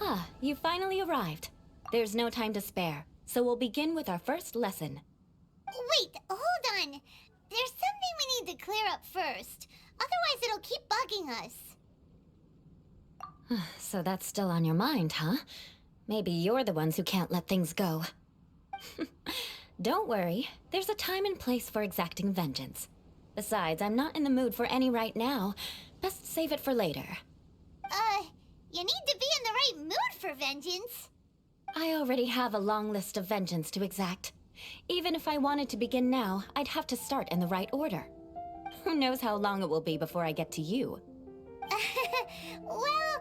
Ah, you finally arrived. There's no time to spare, so we'll begin with our first lesson. Wait, hold on. There's something we need to clear up first. Otherwise, it'll keep bugging us. So that's still on your mind, huh? Maybe you're the ones who can't let things go. Don't worry, there's a time and place for exacting vengeance. Besides, I'm not in the mood for any right now. Best save it for later. You need to be in the right mood for vengeance. I already have a long list of vengeance to exact. Even if I wanted to begin now, I'd have to start in the right order. Who knows how long it will be before I get to you? Well,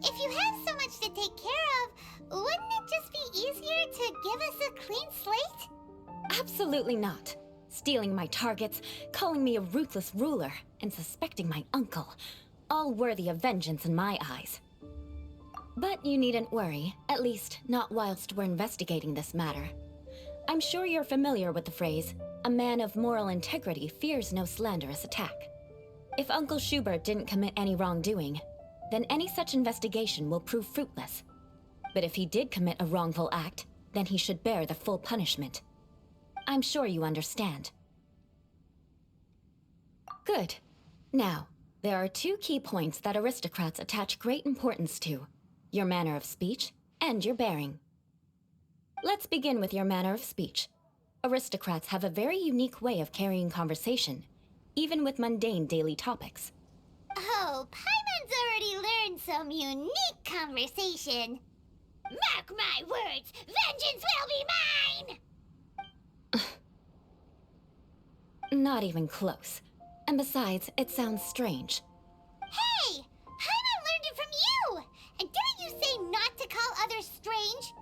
if you have so much to take care of, wouldn't it just be easier to give us a clean slate? Absolutely not. Stealing my targets, calling me a ruthless ruler, and suspecting my uncle. All worthy of vengeance in my eyes. But you needn't worry, at least not whilst we're investigating this matter. I'm sure you're familiar with the phrase, a man of moral integrity fears no slanderous attack. If Uncle Schubert didn't commit any wrongdoing, then any such investigation will prove fruitless. But if he did commit a wrongful act, then he should bear the full punishment. I'm sure you understand. Good. Now, there are two key points that aristocrats attach great importance to: your manner of speech and your bearing. Let's begin with your manner of speech. Aristocrats have a very unique way of carrying conversation, even with mundane daily topics. Oh, Paimon's already learned some unique conversation. Mark my words, vengeance will be mine! Not even close. And besides, it sounds strange. Hey! Paimon learned it from you! And didn't you say not to call others strange?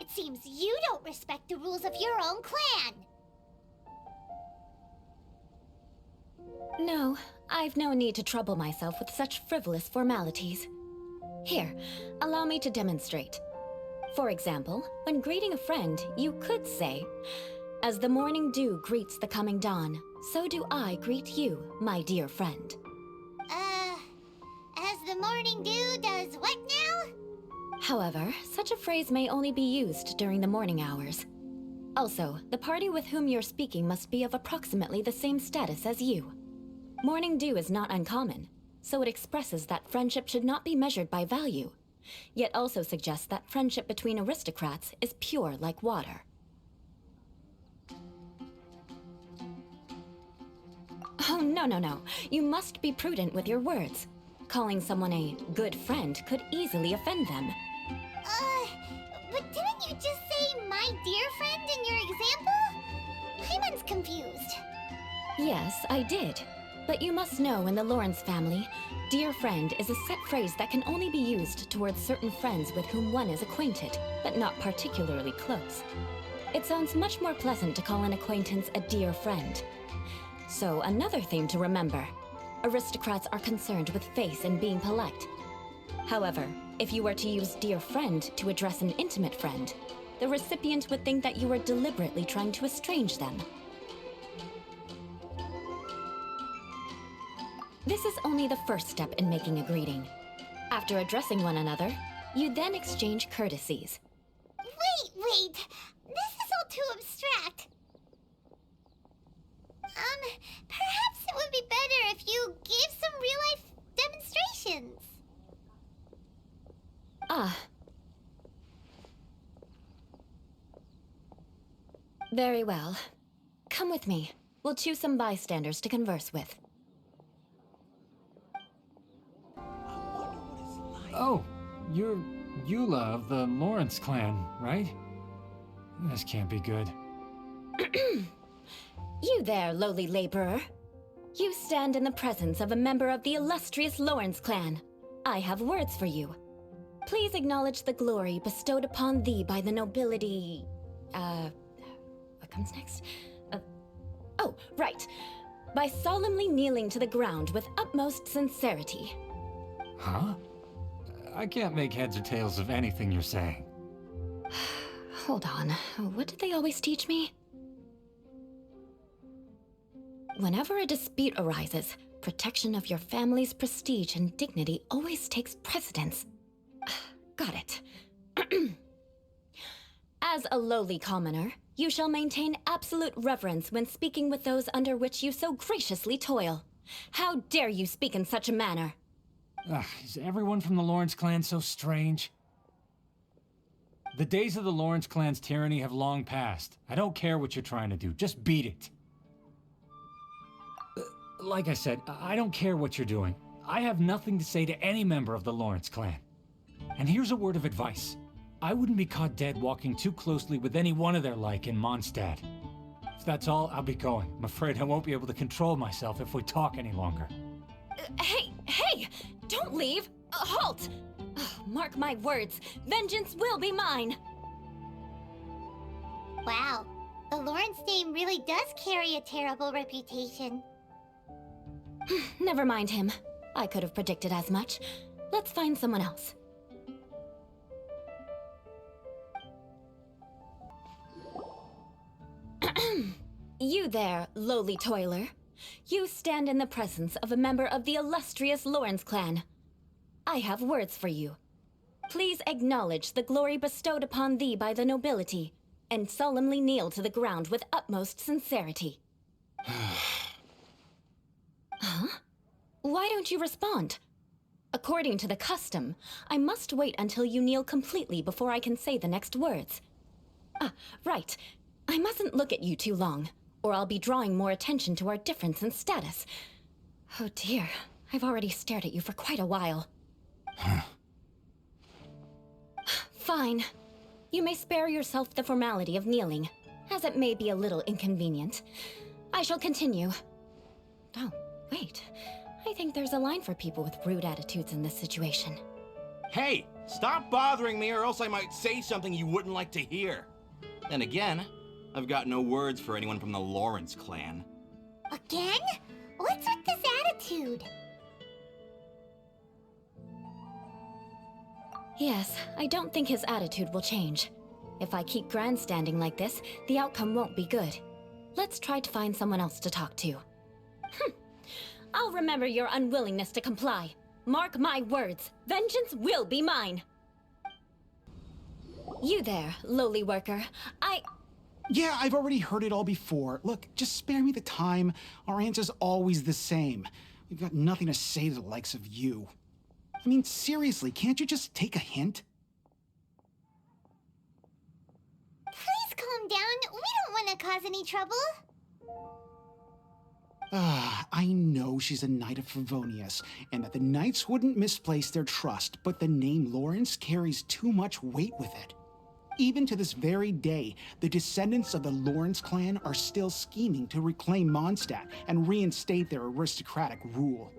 It seems you don't respect the rules of your own clan. No, I've no need to trouble myself with such frivolous formalities. Here, allow me to demonstrate. For example, when greeting a friend, you could say, "As the morning dew greets the coming dawn, so do I greet you, my dear friend." As the morning dew does what now? However, such a phrase may only be used during the morning hours. Also, the party with whom you're speaking must be of approximately the same status as you. Morning dew is not uncommon, so it expresses that friendship should not be measured by value, yet also suggests that friendship between aristocrats is pure like water. Oh, no. You must be prudent with your words. Calling someone a good friend could easily offend them. But didn't you just say my dear friend in your example? Paimon's confused. Yes, I did. But you must know in the Lawrence family, dear friend is a set phrase that can only be used towards certain friends with whom one is acquainted, but not particularly close. It sounds much more pleasant to call an acquaintance a dear friend. So another thing to remember, aristocrats are concerned with face and being polite. However, if you were to use dear friend to address an intimate friend, the recipient would think that you were deliberately trying to estrange them. This is only the first step in making a greeting. After addressing one another, you then exchange courtesies. Wait! This is all too abstract. Perhaps it would be better if you gave some real-life demonstrations. Ah. Very well. Come with me. We'll choose some bystanders to converse with. Oh, you're Eula of the Lawrence clan, right? This can't be good. You there, lowly laborer. You stand in the presence of a member of the illustrious Lawrence clan. I have words for you. Please acknowledge the glory bestowed upon thee by the nobility... What comes next? Oh, right. By solemnly kneeling to the ground with utmost sincerity. Huh? I can't make heads or tails of anything you're saying. Hold on. What did they always teach me? Whenever a dispute arises, protection of your family's prestige and dignity always takes precedence. got it. As a lowly commoner, you shall maintain absolute reverence when speaking with those under which you so graciously toil. How dare you speak in such a manner? Ugh, is everyone from the Lawrence clan so strange? The days of the Lawrence clan's tyranny have long passed. I don't care what you're trying to do, just beat it. Like I said, I don't care what you're doing. I have nothing to say to any member of the Lawrence clan. And here's a word of advice. I wouldn't be caught dead walking too closely with any one of their like in Mondstadt. If that's all, I'll be going. I'm afraid I won't be able to control myself if we talk any longer. Hey! Don't leave! Halt! Mark my words, vengeance will be mine! Wow, the Lawrence name really does carry a terrible reputation. Never mind him. I could have predicted as much. Let's find someone else. You there, lowly toiler. You stand in the presence of a member of the illustrious Lawrence clan. I have words for you. Please acknowledge the glory bestowed upon thee by the nobility, and solemnly kneel to the ground with utmost sincerity. Huh? Why don't you respond? According to the custom, I must wait until you kneel completely before I can say the next words. Ah, right. I mustn't look at you too long, or I'll be drawing more attention to our difference in status. Oh dear, I've already stared at you for quite a while. Fine. You may spare yourself the formality of kneeling, as it may be a little inconvenient. I shall continue. Oh, wait. I think there's a line for people with rude attitudes in this situation. Hey, stop bothering me or else I might say something you wouldn't like to hear. Then again, I've got no words for anyone from the Lawrence clan. Again? What's with this attitude? Yes, I don't think his attitude will change. If I keep grandstanding like this, the outcome won't be good. Let's try to find someone else to talk to. I'll remember your unwillingness to comply. Mark my words, vengeance will be mine. You there, lowly worker. Yeah, I've already heard it all before. Look, just spare me the time. Our answer's always the same. We've got nothing to say to the likes of you. I mean, seriously, can't you just take a hint? Please calm down. We don't want to cause any trouble. I know she's a Knight of Favonius, and that the Knights wouldn't misplace their trust, but the name Lawrence carries too much weight with it. Even to this very day, the descendants of the Lawrence clan are still scheming to reclaim Mondstadt and reinstate their aristocratic rule.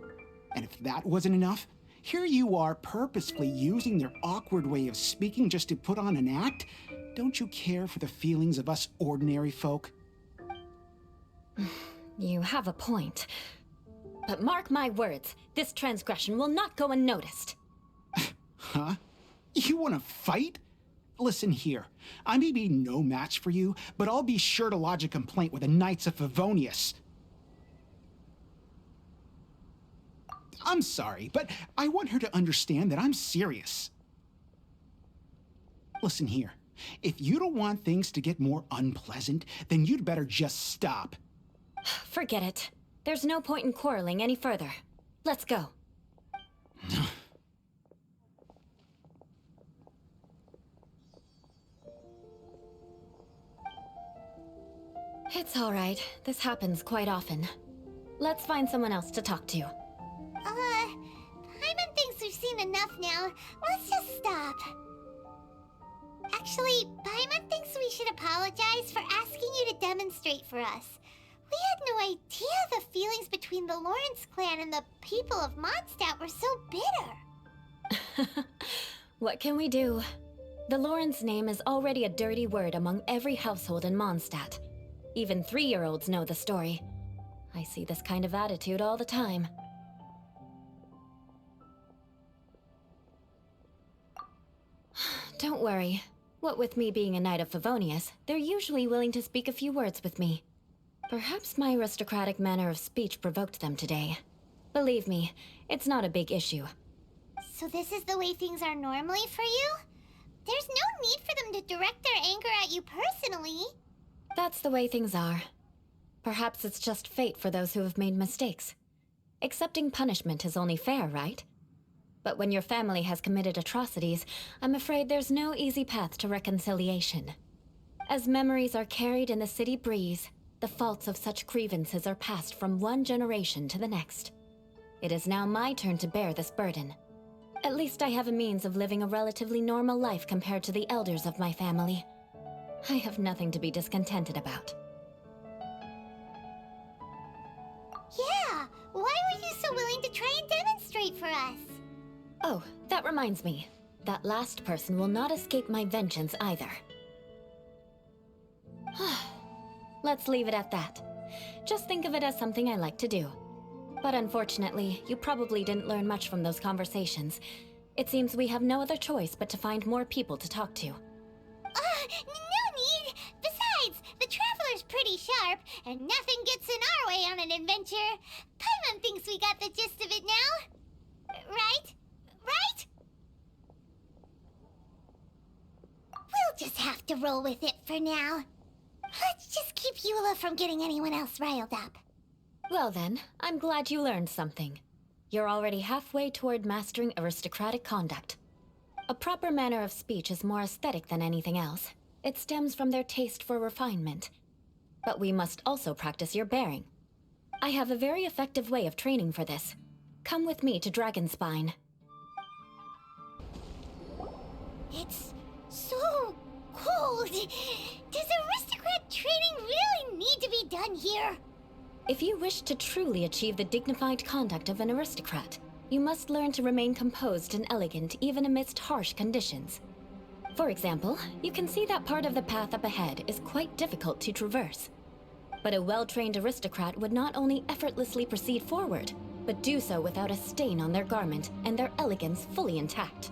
And if that wasn't enough, here you are purposefully using their awkward way of speaking just to put on an act? Don't you care for the feelings of us ordinary folk? You have a point. But mark my words, this transgression will not go unnoticed. Huh? You want to fight? Listen here, I may be no match for you, but I'll be sure to lodge a complaint with the Knights of Favonius. I'm sorry, but I want her to understand that I'm serious. Listen here, if you don't want things to get more unpleasant, then you'd better just stop. Forget it. There's no point in quarreling any further. Let's go. It's all right. This happens quite often. Let's find someone else to talk to. Paimon thinks we've seen enough now. Let's just stop. Actually, Paimon thinks we should apologize for asking you to demonstrate for us. We had no idea the feelings between the Lawrence clan and the people of Mondstadt were so bitter. What can we do? The Lawrence name is already a dirty word among every household in Mondstadt. Even 3-year-olds know the story. I see this kind of attitude all the time. Don't worry. What with me being a Knight of Favonius, they're usually willing to speak a few words with me. Perhaps my aristocratic manner of speech provoked them today. Believe me, it's not a big issue. So this is the way things are normally for you? There's no need for them to direct their anger at you personally. That's the way things are. Perhaps it's just fate for those who have made mistakes. Accepting punishment is only fair, right? But when your family has committed atrocities, I'm afraid there's no easy path to reconciliation. As memories are carried in the city breeze, the faults of such grievances are passed from one generation to the next. It is now my turn to bear this burden. At least I have a means of living a relatively normal life compared to the elders of my family. I have nothing to be discontented about. Yeah, why were you so willing to try and demonstrate for us? Oh, that reminds me. That last person will not escape my vengeance either. Let's leave it at that. Just think of it as something I like to do. But unfortunately, you probably didn't learn much from those conversations. It seems we have no other choice but to find more people to talk to. No need! Besides, the Traveler's pretty sharp, and nothing gets in our way on an adventure. Paimon thinks we got the gist of it now. Right? Right? We'll just have to roll with it for now. Let's just keep Eula from getting anyone else riled up. Well then, I'm glad you learned something. You're already halfway toward mastering aristocratic conduct. A proper manner of speech is more aesthetic than anything else. It stems from their taste for refinement. But we must also practice your bearing. I have a very effective way of training for this. Come with me to Dragonspine. It's so cold. Does aristocrat training really need to be done here? If you wish to truly achieve the dignified conduct of an aristocrat, you must learn to remain composed and elegant even amidst harsh conditions. For example, you can see that part of the path up ahead is quite difficult to traverse. But a well-trained aristocrat would not only effortlessly proceed forward, but do so without a stain on their garment and their elegance fully intact.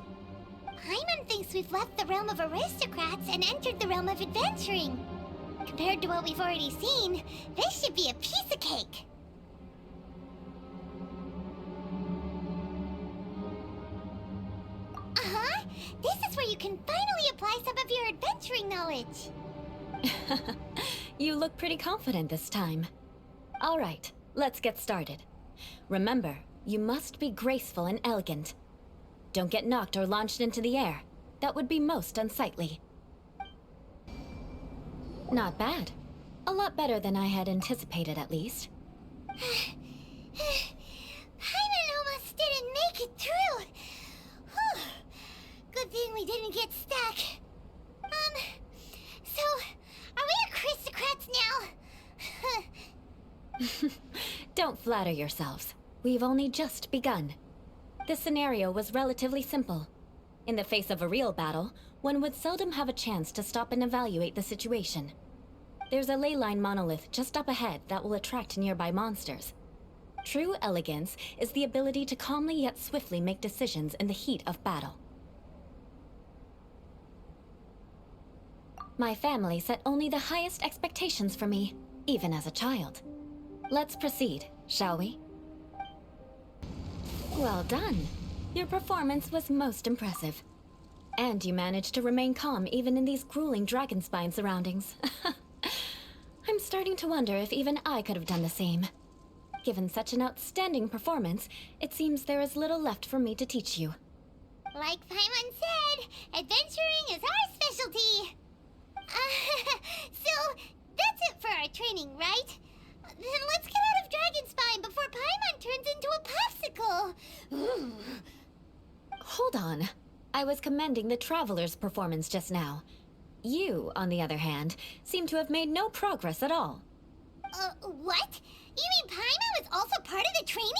Paimon thinks we've left the realm of aristocrats and entered the realm of adventuring. Compared to what we've already seen, this should be a piece of cake. Uh-huh. This is where you can finally apply some of your adventuring knowledge. You look pretty confident this time. All right, let's get started. Remember, you must be graceful and elegant. Don't get knocked or launched into the air. That would be most unsightly. Not bad. A lot better than I had anticipated, at least. Paimon almost didn't make it through. Whew. Good thing we didn't get stuck. So, are we aristocrats now? Don't flatter yourselves. We've only just begun. This scenario was relatively simple. In the face of a real battle, one would seldom have a chance to stop and evaluate the situation. There's a ley line monolith just up ahead that will attract nearby monsters. True elegance is the ability to calmly yet swiftly make decisions in the heat of battle. My family set only the highest expectations for me, even as a child. Let's proceed, shall we? Well done. Your performance was most impressive. And you managed to remain calm even in these grueling Dragonspine surroundings. I'm starting to wonder if even I could have done the same. Given such an outstanding performance, it seems there is little left for me to teach you. Like Paimon said, adventuring is our specialty. So, that's it for our training, right? Then let's get out of Dragonspine before Paimon turns into a popsicle. Ooh. Hold on. I was commending the Traveler's performance just now. You, on the other hand, seem to have made no progress at all. What? You mean Paimon was also part of the training?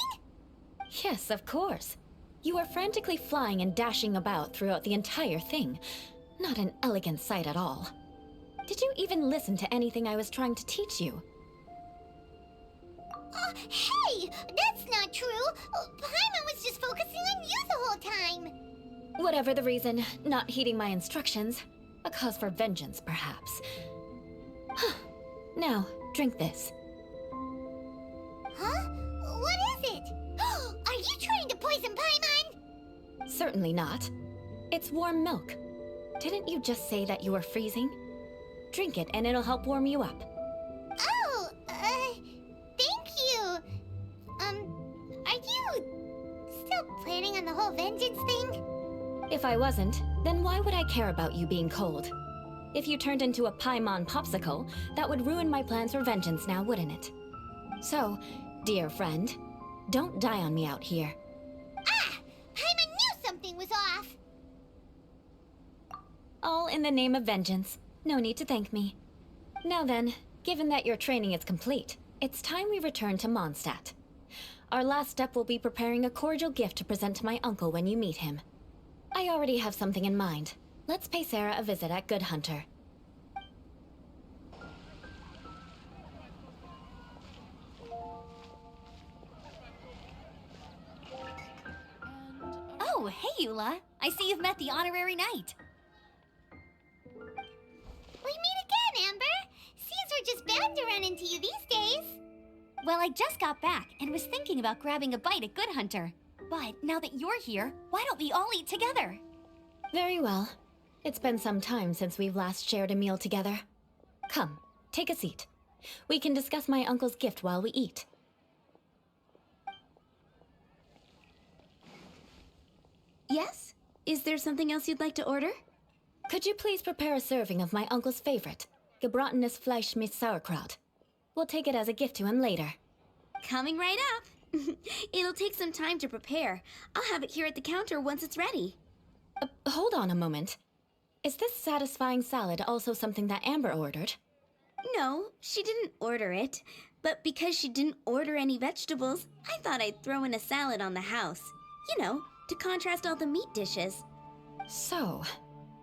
Yes, of course. You were frantically flying and dashing about throughout the entire thing. Not an elegant sight at all. Did you even listen to anything I was trying to teach you? Hey! That's not true! Paimon was just focusing on you the whole time! Whatever the reason, not heeding my instructions. A cause for vengeance, perhaps. Now, drink this. Huh? What is it? Are you trying to poison Paimon? Certainly not. It's warm milk. Didn't you just say that you were freezing? Drink it and it'll help warm you up. Oh, thank you. Are you still planning on the whole vengeance thing? If I wasn't, then why would I care about you being cold? If you turned into a Paimon popsicle, that would ruin my plans for vengeance now, wouldn't it? So, dear friend, don't die on me out here. Ah! Paimon knew something was off! All in the name of vengeance. No need to thank me. Now then, given that your training is complete, it's time we return to Mondstadt. Our last step will be preparing a cordial gift to present to my uncle when you meet him. I already have something in mind. Let's pay Sarah a visit at Good Hunter. Oh, hey, Eula. I see you've met the honorary knight. We meet again, Amber! Seems we're just bound to run into you these days. Well, I just got back and was thinking about grabbing a bite at Good Hunter. But now that you're here, why don't we all eat together? Very well. It's been some time since we've last shared a meal together. Come, take a seat. We can discuss my uncle's gift while we eat. Yes? Is there something else you'd like to order? Could you please prepare a serving of my uncle's favorite, gebratenes Fleisch mit Sauerkraut? We'll take it as a gift to him later. Coming right up. It'll take some time to prepare. I'll have it here at the counter once it's ready. Hold on a moment. Is this satisfying salad also something that Amber ordered? No, she didn't order it. But because she didn't order any vegetables, I thought I'd throw in a salad on the house. You know, to contrast all the meat dishes. So,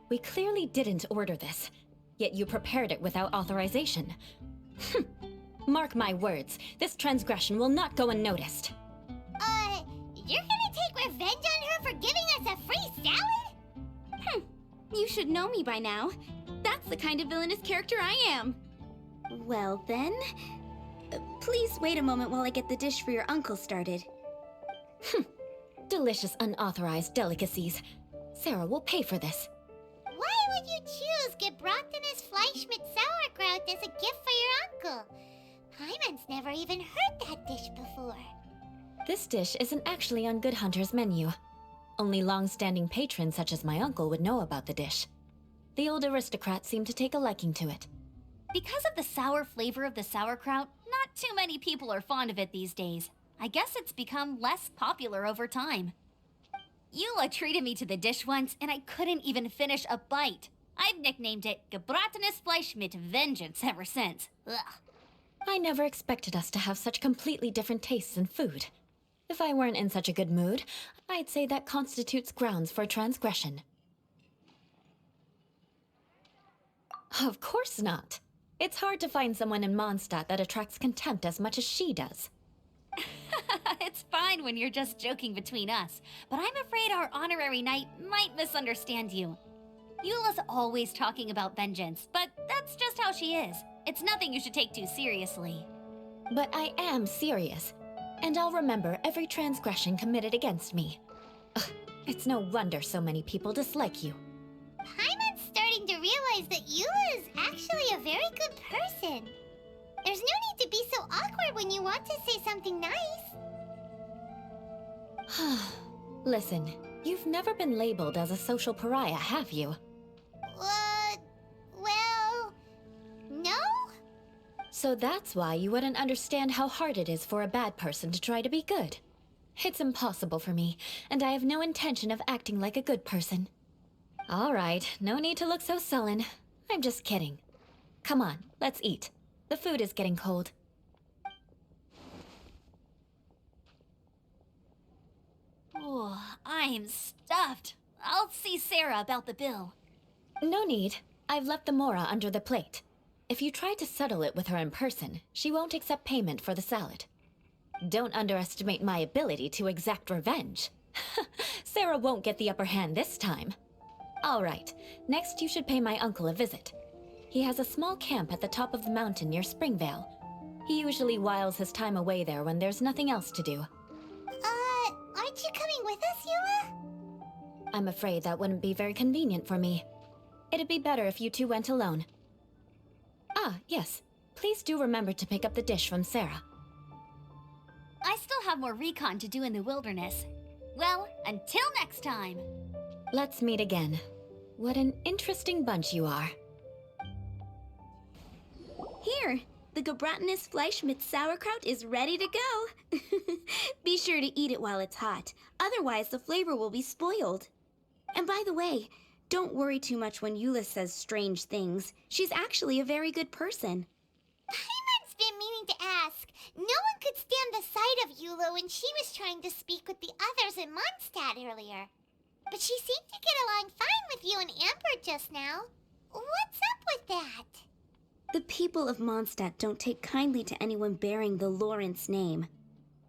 we clearly didn't order this, yet you prepared it without authorization. Mark my words, this transgression will not go unnoticed. You're gonna take revenge on her for giving us a free salad? You should know me by now. That's the kind of villainous character I am. Well then, please wait a moment while I get the dish for your uncle started. Delicious unauthorized delicacies. Sarah will pay for this. Why would you choose gebratenes Fleisch mit Sauerkraut as a gift for your uncle? Paimon's never even heard that dish before. This dish isn't actually on Good Hunter's menu. Only long-standing patrons such as my uncle would know about the dish. The old aristocrat seemed to take a liking to it. Because of the sour flavor of the sauerkraut, not too many people are fond of it these days. I guess it's become less popular over time. Eula treated me to the dish once, and I couldn't even finish a bite. I've nicknamed it gebratenes Fleisch mit Vengeance ever since. Ugh. I never expected us to have such completely different tastes in food. If I weren't in such a good mood, I'd say that constitutes grounds for transgression. Of course not. It's hard to find someone in Mondstadt that attracts contempt as much as she does. It's fine when you're just joking between us, but I'm afraid our honorary knight might misunderstand you. Eula's always talking about vengeance, but that's just how she is. It's nothing you should take too seriously. But I am serious, and I'll remember every transgression committed against me. Ugh, it's no wonder so many people dislike you. Paimon's starting to realize that Eula is actually a very good person. There's no need to be so awkward when you want to say something nice. Listen, you've never been labeled as a social pariah, have you? Well, no? So that's why you wouldn't understand how hard it is for a bad person to try to be good. It's impossible for me, and I have no intention of acting like a good person. All right, no need to look so sullen. I'm just kidding. Come on, let's eat. The food is getting cold. Oh, I'm stuffed. I'll see Sarah about the bill. No need. I've left the mora under the plate. If you try to settle it with her in person, she won't accept payment for the salad. Don't underestimate my ability to exact revenge. Sarah won't get the upper hand this time. All right, next you should pay my uncle a visit. He has a small camp at the top of the mountain near Springvale. He usually whiles his time away there when there's nothing else to do. Aren't you coming with us, Eula? I'm afraid that wouldn't be very convenient for me. It'd be better if you two went alone. Ah, yes. Please do remember to pick up the dish from Sarah. I still have more recon to do in the wilderness. Well, until next time! Let's meet again. What an interesting bunch you are. Here, the Gebratenes Fleisch mit sauerkraut is ready to go. Be sure to eat it while it's hot, otherwise the flavor will be spoiled. And by the way, don't worry too much when Eula says strange things. She's actually a very good person. Paimon's been meaning to ask. No one could stand the sight of Eula when she was trying to speak with the others in Mondstadt earlier. But she seemed to get along fine with you and Amber just now. What's up with that? The people of Mondstadt don't take kindly to anyone bearing the Lawrence name.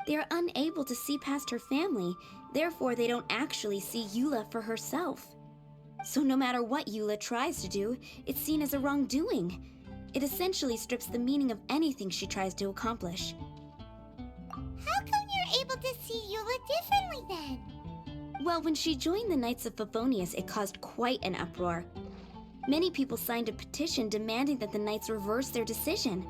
They are unable to see past her family, therefore they don't actually see Eula for herself. So no matter what Eula tries to do, it's seen as a wrongdoing. It essentially strips the meaning of anything she tries to accomplish. How come you're able to see Eula differently then? Well, when she joined the Knights of Favonius, it caused quite an uproar. Many people signed a petition demanding that the Knights reverse their decision.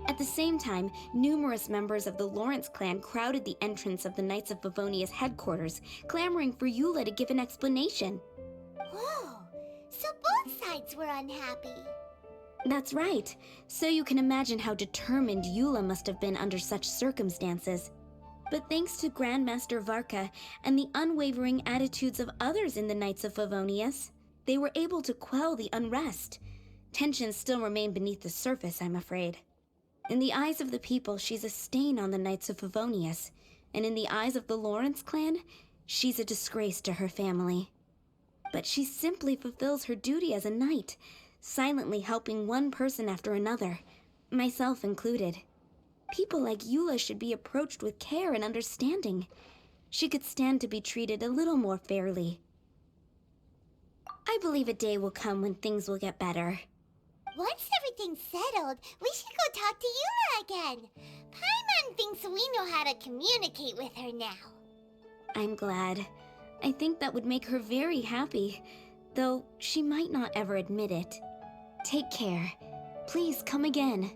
At the same time, numerous members of the Lawrence clan crowded the entrance of the Knights of Favonius headquarters, clamoring for Eula to give an explanation. Whoa, so both sides were unhappy. That's right. So you can imagine how determined Eula must have been under such circumstances. But thanks to Grandmaster Varka and the unwavering attitudes of others in the Knights of Favonius, they were able to quell the unrest. Tensions still remain beneath the surface, I'm afraid. In the eyes of the people, she's a stain on the Knights of Favonius, and in the eyes of the Lawrence clan, she's a disgrace to her family. But she simply fulfills her duty as a knight, silently helping one person after another, myself included. People like Eula should be approached with care and understanding. She could stand to be treated a little more fairly. I believe a day will come when things will get better. Once everything's settled, we should go talk to Eula again. Paimon thinks we know how to communicate with her now. I'm glad. I think that would make her very happy, though she might not ever admit it. Take care. Please come again.